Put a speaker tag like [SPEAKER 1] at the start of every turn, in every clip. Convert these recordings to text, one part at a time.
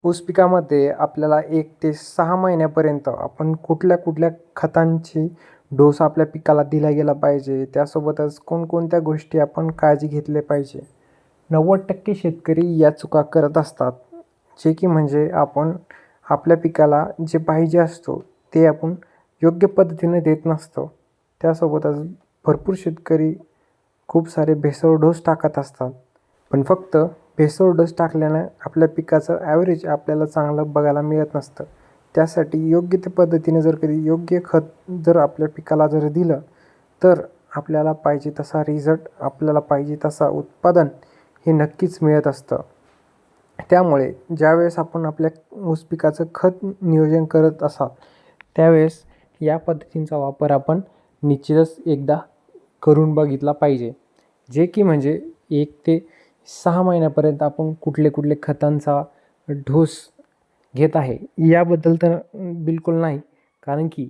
[SPEAKER 1] ऊस पिकामध्ये आपल्याला 1 ते 6 महिन्यापर्यंत आपण कुठल्या खतांची डोस आपल्या पिकाला दिला गेला पाहिजे, त्यासोबतच कोणकोणत्या गोष्टी आपण काळजी घेतली पाहिजे. 90% शेतकरी या चुका करत असतात, जे की म्हणजे आपण आपल्या पिकाला जे पाहिजे असतो ते आपण योग्य पद्धतीने देत नसतो. त्यासोबतच भरपूर शेतकरी खूप सारे भेसळ डोस टाकत असतात. पण फक्त भेसळ डोस टाकल्यानं आपल्या पिकाचं ॲव्हरेज आपल्याला चांगलं बघायला मिळत नसतं. त्यासाठी योग्य त्या पद्धतीने जर कधी योग्य खत जर आपल्या पिकाला जर दिलं, तर आपल्याला पाहिजे तसा रिझल्ट, आपल्याला पाहिजे तसा उत्पादन हे नक्कीच मिळत असतं. त्यामुळे ज्यावेळेस आपण आपल्या ऊस पिकाचं खत नियोजन करत असाल, त्यावेळेस या पद्धतींचा वापर आपण निश्चितच एकदा करून बघितला पाहिजे. जे की म्हणजे 1 ते 6 महिन्यापर्यंत आपण कुठले खतांचा डोस घेत आहे याबद्दल तर बिलकुल नाही. कारण की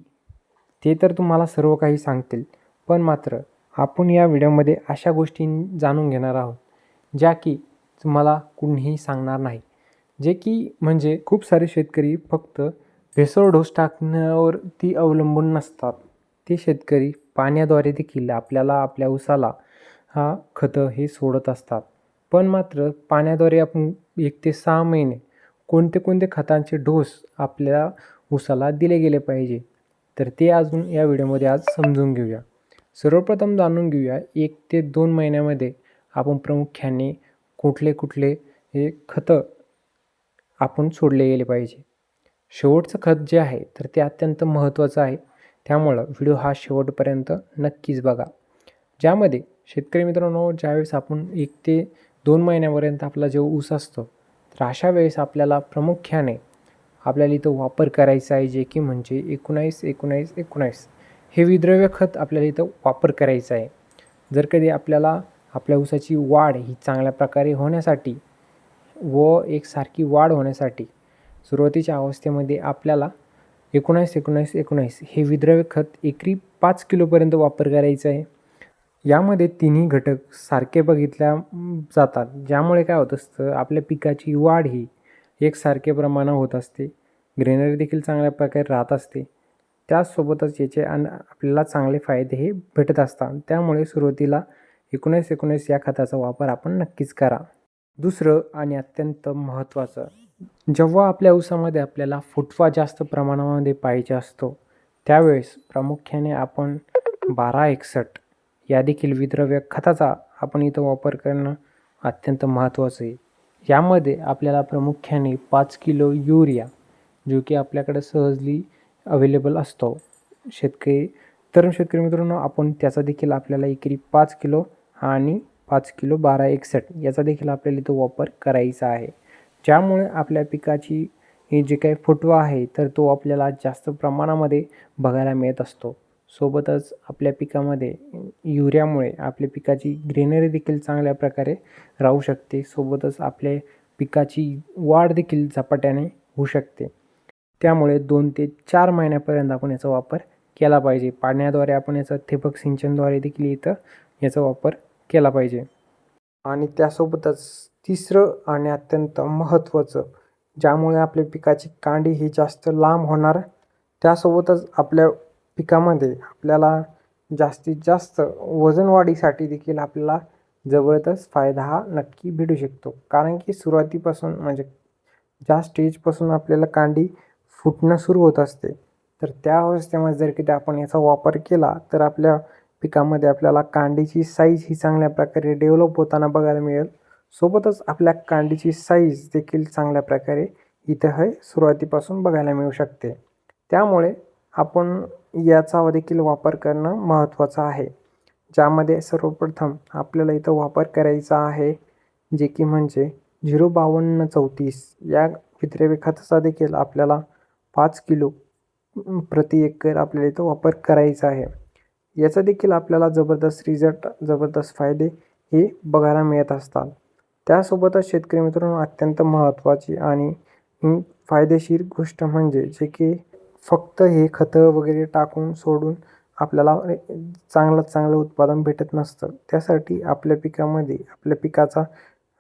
[SPEAKER 1] ते तर तुम्हाला सर्व काही सांगतील. पण मात्र आपण या व्हिडिओमध्ये अशा गोष्टी जाणून घेणार आहोत, ज्या की तुम्हाला कुणीही सांगणार नाही. जे की म्हणजे खूप सारे शेतकरी फक्त भेसळ डोस टाकण्यावरती अवलंबून नसतात. ते शेतकरी पाण्याद्वारे देखील आपल्या ऊसाला खतं हे सोडत असतात. पण मात्र पाण्याद्वारे आपण 1 ते 6 महिने कोणते खतांचे डोस आपल्या ऊसाला दिले गेले पाहिजे, तर ते अजून या व्हिडिओमध्ये आज समजून घेऊया. सर्वप्रथम जाणून घेऊया 1 ते 2 महिन्यामध्ये आपण प्रामुख्याने कुठले हे खतं आपण सोडले गेले पाहिजे. शेवटचं खत जे आहे तर ते अत्यंत महत्त्वाचं आहे. त्यामुळं व्हिडिओ हा शेवटपर्यंत नक्कीच बघा. ज्यामध्ये शेतकरी मित्रांनो, ज्यावेळेस आपण 1 ते 2 महिन्यापर्यंत आपला जो ऊस असतो, तर अशा वेळेस आपल्याला प्रामुख्याने आपल्याला इथं वापर करायचा आहे, जे की म्हणजे 19-19-19 हे विद्रव्य खत आपल्याला इथं वापर करायचं आहे. जर कधी आपल्याला आपल्या ऊसाची वाढ ही चांगल्या प्रकारे होण्यासाठी व एकसारखी वाढ होण्यासाठी सुरुवातीच्या अवस्थेमध्ये आपल्याला 19-19-19 हे विद्रव्य खत एकरी 5 किलोपर्यंत वापर करायचा आहे. यामध्ये तिन्ही घटक सारखे बघितल्या जातात, ज्यामुळे काय होत असतं, आपल्या पिकाची वाढ ही एकसारख्या प्रमाणात होत असते. ग्रेनरी देखील चांगल्या प्रकारे राहत असते. त्याचसोबतच याचे आपल्याला चांगले फायदे हे भेटत असतात. त्यामुळे सुरुवातीला 19-19 या खताचा वापर आपण नक्कीच करा. दुसरं आणि अत्यंत महत्त्वाचं, जेव्हा आपल्या ऊसामध्ये आपल्याला फुटवा जास्त प्रमाणामध्ये पाहिजे असतो, त्यावेळेस प्रामुख्याने आपण 1261 या देखील विद्रव्य खताचा आपण इथं वापर करणं अत्यंत महत्त्वाचं आहे. यामध्ये आपल्याला प्रामुख्याने 5 किलो युरिया, जो की आपल्याकडे सहजली अवेलेबल असतो, तरुण शेतकरी मित्रांनो, आपण त्याचा देखील आपल्याला एकरी 5 किलो आणि 5 किलो 1261 याचा देखील आपल्याला इथं वापर करायचा आहे. ज्यामुळे आपल्या पिकाची ही जे काही फुटवा आहे तर तो आपल्याला जास्त प्रमाणामध्ये बघायला मिळत असतो. सोबतच आपल्या पिकामध्ये युरियामुळे आपल्या पिकाची ग्रेनरी देखील चांगल्या प्रकारे राहू शकते. सोबतच आपल्या पिकाची वाढ देखील झपाट्याने होऊ शकते. त्यामुळे 2 ते 4 महिन्यापर्यंत आपण याचा वापर केला पाहिजे. पाण्याद्वारे आपण याचा ठिबक सिंचनद्वारे देखील इथं याचा वापर केला पाहिजे. आणि त्यासोबतच तिसरं आणि अत्यंत महत्त्वाचं, ज्यामुळे आपल्या पिकाची कांडी ही जास्त लांब होणार, त्यासोबतच आपल्या पिकामध्ये आपल्याला जास्तीत जास्त वजन वाढीसाठी देखील आपल्याला जबरदस्त फायदा हा नक्की भेटू शकतो. कारण की सुरुवातीपासून म्हणजे ज्या स्टेजपासून आपल्याला कांडी फुटणं सुरू होत असते, तर त्या अवस्थेमध्ये जर कधी आपण याचा वापर केला, तर आपल्या पिकामध्ये आपल्याला कांडीची साईज ही चांगल्या प्रकारे डेव्हलप होताना बघायला मिळेल. सोबतच आपल्या कांडीची साईज देखील चांगल्या प्रकारे इथं हे सुरुवातीपासून बघायला मिळू शकते. त्यामुळे आपण याचा देखील वापर करणं महत्त्वाचं आहे. ज्यामध्ये सर्वप्रथम आपल्याला इथं वापर करायचा आहे, जे की म्हणजे 05234 या विद्रव्य खताचा देखील आपल्याला 5 किलो प्रति एकर आपल्याला इथं वापर करायचा आहे. याचा देखील आपल्याला जबरदस्त रिझल्ट, जबरदस्त फायदे हे बघायला मिळत असतात. त्यासोबतच शेतकरी मित्रांनो, अत्यंत महत्त्वाची आणि फायदेशीर गोष्ट म्हणजे जे की फक्त हे खतं वगैरे टाकून सोडून आपल्याला चांगलं उत्पादन भेटत नसतं. त्यासाठी आपल्या पिकामध्ये आपल्या पिकाचा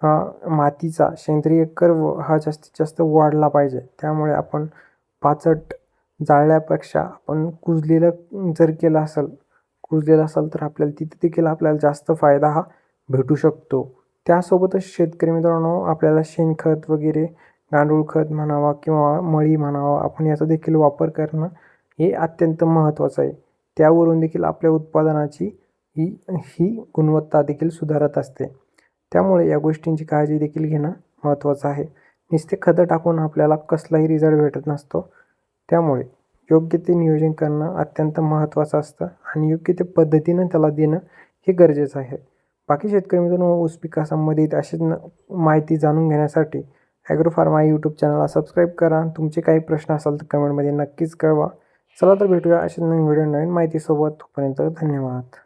[SPEAKER 1] मातीचा सेंद्रिय कर्व हा जास्तीत जास्त वाढला पाहिजे. त्यामुळे आपण पाचट जाळल्यापेक्षा आपण कुजलेलं जर कुजलेलं असेल तर आपल्याला तिथे देखील आपल्याला जास्त फायदा हा भेटू शकतो. त्यासोबतच शेतकरी मित्रांनो, आपल्याला शेणखत वगैरे, गांडूळ खत म्हणावा किंवा मळी म्हणावा, आपण याचा देखील वापर करणं हे अत्यंत महत्त्वाचं आहे. त्यावरून देखील आपल्या उत्पादनाची ही ही गुणवत्ता देखील सुधारत असते. त्यामुळे या गोष्टींची काळजी देखील घेणं महत्त्वाचं आहे. नुसते खतं टाकून आपल्याला कसलाही रिझल्ट भेटत नसतो. त्यामुळे योग्य ते नियोजन करणं अत्यंत महत्त्वाचं असतं आणि योग्य ते पद्धतीनं त्याला देणं हे गरजेचं आहे. बाकी शेतकरी मित्रांनो, ऊस पिकासंबंधित अशीच माहिती जाणून घेण्यासाठी ॲग्रो फार्मा यूट्यूब चॅनलला सबस्क्राईब करा. तुमचे काही प्रश्न असाल तर कमेंटमध्ये नक्कीच कळवा. चला तर भेटूया अशाच नवीन व्हिडिओ, नवीन माहितीसोबत. तोपर्यंत धन्यवाद.